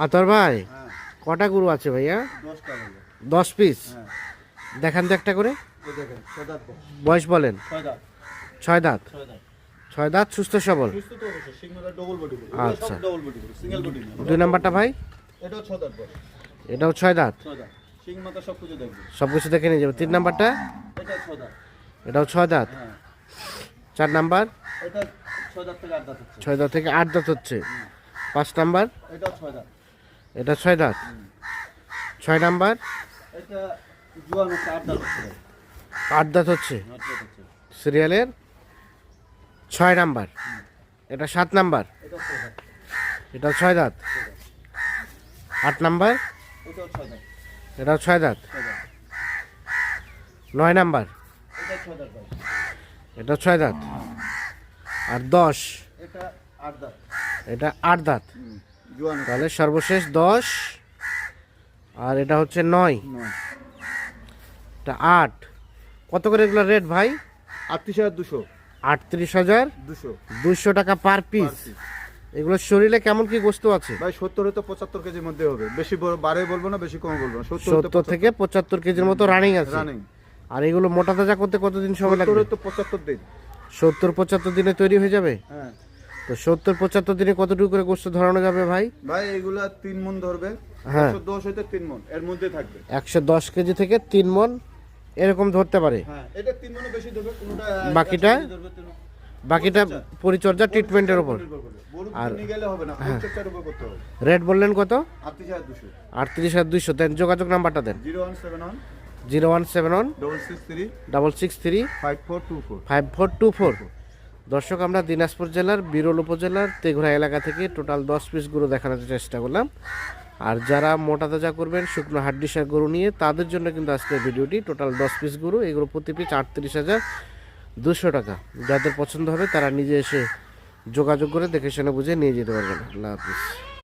আতর ভাই, হ্যাঁ কটা গরু আছে ভাইয়া? 10টা হলো। 10 পিস। হ্যাঁ দেখান তো একটা করে। এই দেখেন 6 দাঁত বয়স বলেন। 6 দাঁত 6 দাঁত। 6 দাঁত 6 দাঁত, সুস্থ সবল। সুস্থ তো অবশ্যই সিংহটা ডবল বডি করে আচ্ছা। সব ডবল বডি করে সিঙ্গেল বডি না। 2 নাম্বারটা ভাই? এটাও 6 দাঁত বয়স এটাও 6 দাঁত। 6 দাঁত সিং মাথা সব কিছু দেখবে। সব কিছু দেখে নিয়ে যাবে। 3 নাম্বারটা? এটা 6 দাঁত। এটাও 6 দাঁত। হ্যাঁ 4 নাম্বার? এটা 6 দাঁত থেকে 8 দাঁত হচ্ছে। 6 দাঁত থেকে 8 দাঁত হচ্ছে। 5 নাম্বার? এটা 6 দাঁত। এটা 6 দাঁত। 6 নাম্বার? এটা জোয়ান হচ্ছে 8 দাঁত হচ্ছে। 8 দাঁত হচ্ছে। 8 দাঁত হচ্ছে। সিরিয়ালের 6 নাম্বার। এটা 7 নাম্বার। এটা 6 দাঁত। এটাও 6 দাঁত। 8 নাম্বার? এটাও 6 দাঁত। এটাও 6 দাঁত। 6 দাঁত। 9 নাম্বার? এটা 6 দাঁত বয়স। এটাও 6 দাঁত। আর 10? এটা 8 দাঁত। এটা 8 দাঁত। জোয়ান তাহলে সর্বশেষ 10 আর এটা হচ্ছে 9, 9 এটা 8। কত করে এগুলো রেট ভাই? 38,200 38,200 200 টাকা পার পিস। এগুলো শরীরে কেমন কি গোস্ত আছে? ভাই 70 হতে 75 কেজির মধ্যে হবে। বেশি বাড়ে বলবো না, বেশি কম বলবো না। 70 থেকে 75 কেজির মতো রানিং আছে। রানিং। আর এগুলো মোটা তাজা করতে কতদিন সময় 70 লাগবে? হতে 75 দিন। 70-75 দিনে তৈরি হয়ে যাবে। হ্যাঁ তো 70-75 দিনে কতটুকু করে গোস্ত ধরানো যাবে ভাই? ভাই এগুলা 3 মণ ধরবে। হ্যাঁ। 110 হতে 3 মণ এর মধ্যে থাকবে। 110 কেজি থেকে 3 মণ এরকম ধরতে পারে। হ্যাঁ এটা 3 মণও বেশি ধরবে, কোনটা বাকিটা? 100 কেজি ধরবে, বাকিটা পরিচর্যা ট্রিটমেন্টের উপর। আর নিয়ে গেলে হবে না, পরিচর্যার উপর করতে হবে। রেট বললেন কত? 38,200 38,200। দেন যোগাযোগ নাম্বারটা দেন। 0171 0171 663 663 5424। 5424। দর্শক, আমরা দিনাজপুর জেলার বিরল উপজেলার তেঘরা এলাকা থেকে টোটাল 10 পিস গরু দেখানোর চেষ্টা করলাম। আর যারা মোটা তাজা করবেন শুকনো হাড্ডিসার গরু নিয়ে, তাদের জন্য কিন্তু আজকের ভিডিওটি। টোটাল 10 পিস গরু, এগুলো প্রতি পিস 38,200 টাকা। যাদের পছন্দ হবে তারা নিজে এসে যোগাযোগ করে দেখে শুনে বুঝে নিয়ে যেতে পারবেন। আল্লাহ হাফিজ।